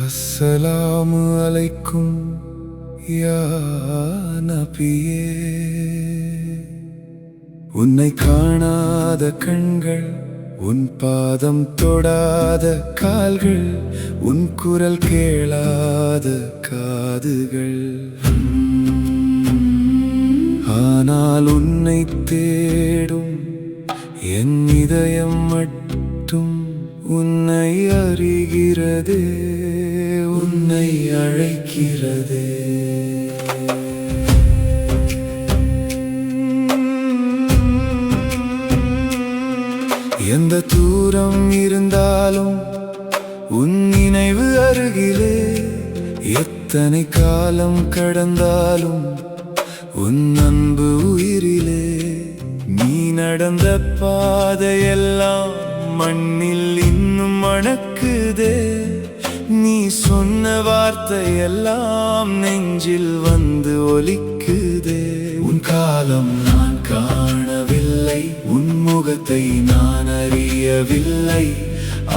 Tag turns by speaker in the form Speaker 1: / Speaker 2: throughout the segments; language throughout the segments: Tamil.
Speaker 1: அஸ்ஸலாமு அலைக்கும் யா நபியே. உன்னை காணாத கண்கள், உன் பாதம் தொடாத கால்கள், உன் குரல் கேளாத காதுகள். ஆனால் உன்னை தேடும் என் இதயம் மட்டும் உன்னை அறிகிறதே, உன்னை அழைக்கிறதே. எந்த தூரம் இருந்தாலும் உன் நினைவு அருகிலே, எத்தனை காலம் கடந்தாலும் உன் அன்பு உயிரிலே. நீ நடந்த பாதையெல்லாம் மண்ணில் இன்னும் மணக்குதே, நீ சொன்ன வார்த்தையெல்லாம் நெஞ்சில் வந்து ஒலிக்குதே. உன் காலம் நான் காணவில்லை, உன் முகத்தை நான் அறியவில்லை,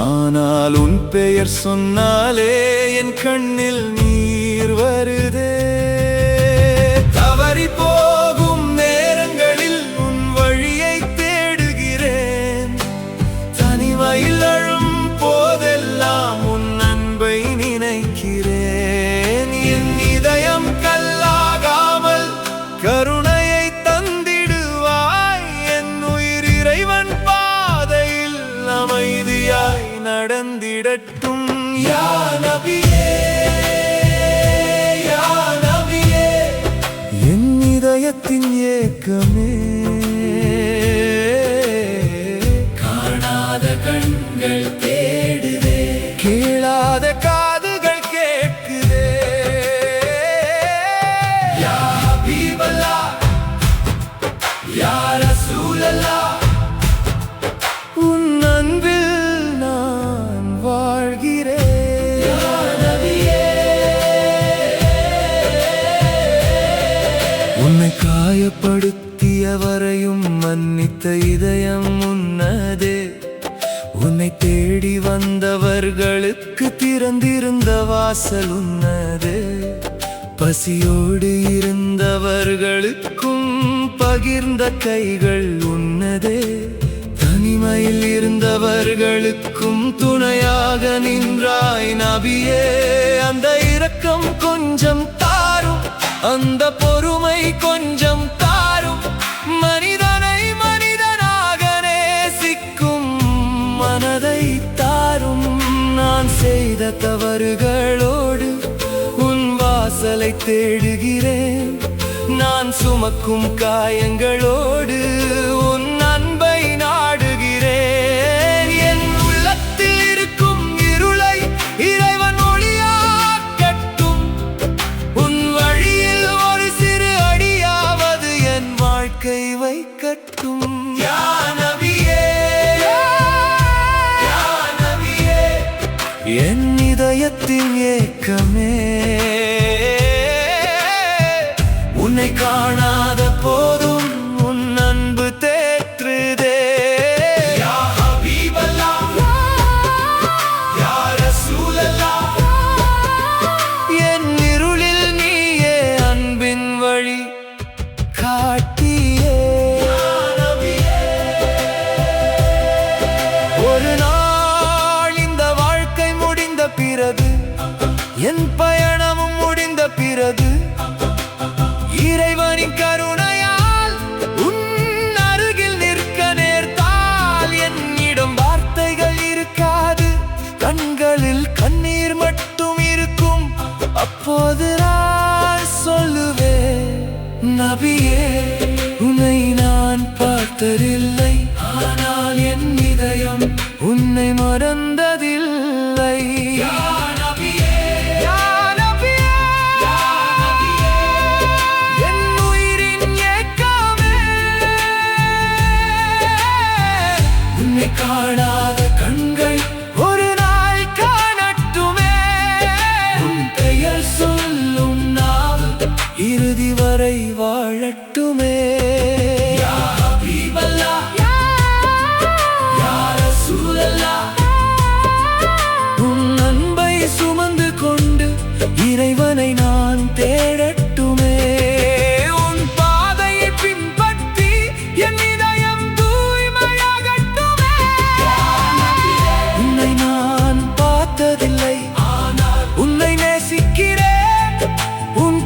Speaker 1: ஆனால் உன் பெயர் சொன்னாலே என் கண்ணில் நீர் வருதே. தவறி போகும் நேரங்களில் உன் வழியை தேடுகிறேன், தனிமையில் அழும் போதெல்லாம் உன் அன்பை நினைக்கிறேன். என் இதயம் கல்லாகாமல் கருணையை தந்திடுவாய், என் உயிர் இறைவன் பாதையில் அமைதியாய் நடந்திடட்டும். யா நபியே, யா நபியே, என் இதயத்தின் ஏக்கமே. காணாத கண்கள் தேடுதே, கேளாத காதுகள் கேட்குதே. யா ஹபீபல்லாஹ், யா ரசூலல்லாஹ், உன் அன்பில் நான் வாழ்கிறேன். யா நபியே, உன்னை காயப்படுத்தியவரையும் மன்னித்த இதயம் உன்னதே. உன்னை தேடி வந்தவர்களுக்கு திறந்திருந்த வாசல் உன்னதே. பசியோடு இருந்தவர்களுக்கும் பகிர்ந்த கைகள் உன்னதே. தனிமையில் இருந்தவர்களுக்கும் துணையாக நின்றாய் நபியே. அந்த இரக்கம் கொஞ்சம் தாரும், அந்த பொறுமை கொஞ்சம் தாரும், மனிதனை மனிதனாக நேசிக்கும் மனதை தாரும். நான் செய்த தவறுகளோடு உன் வாசலை தேடுகிறேன், நான் சுமக்கும் காயங்களோடு உன் அன்பை நாடுகிறேன். என் உள்ளத்தில் இருக்கும் இருளை இறைவன் ஒளியாக்கட்டும், உன் வழியில் ஒரு சிறு அடியாவது என் வாழ்க்கை வைக்கட்டும். யா நபியே, யா நபியே, என் இதயத்தின் ஏக்கமே. உன்னை காணாத போதும் உன் அன்பு தேற்றுதே. யா ஹபீபல்லாஹ், யா ரசூலல்லாஹ், என் இருளில் நீயே அன்பின் வழி காட்டியே. ஒரு நாள் இந்த வாழ்க்கை முடிந்த பிறகு, என் பயணமும் முடிந்த பிறகு, இறைவனின் கருணையால் உன் அருகில் நிற்க நேர்ந்தால் என்னிடம் வார்த்தைகள் இருக்காது, கண்களில் கண்ணீர் மட்டும் இருக்கும். அப்போது நான் சொல்லுவேன், நபியே, உன்னை நான் பார்த்ததில்லை, ஆனால் என் இதயம் உன்னை மறந்ததில்லை. யா நபியே, யா நபியே, யா நபியே, என் உயிரின் ஏக்கமே. உன்னை காணாத கண்கள் ஒரு நாள் காணட்டுமே, உன் பெயர் சொல்லும் நாள் இறுதி வரை வாழட்டுமே. யா ஹபீபல்லாஹ், உன்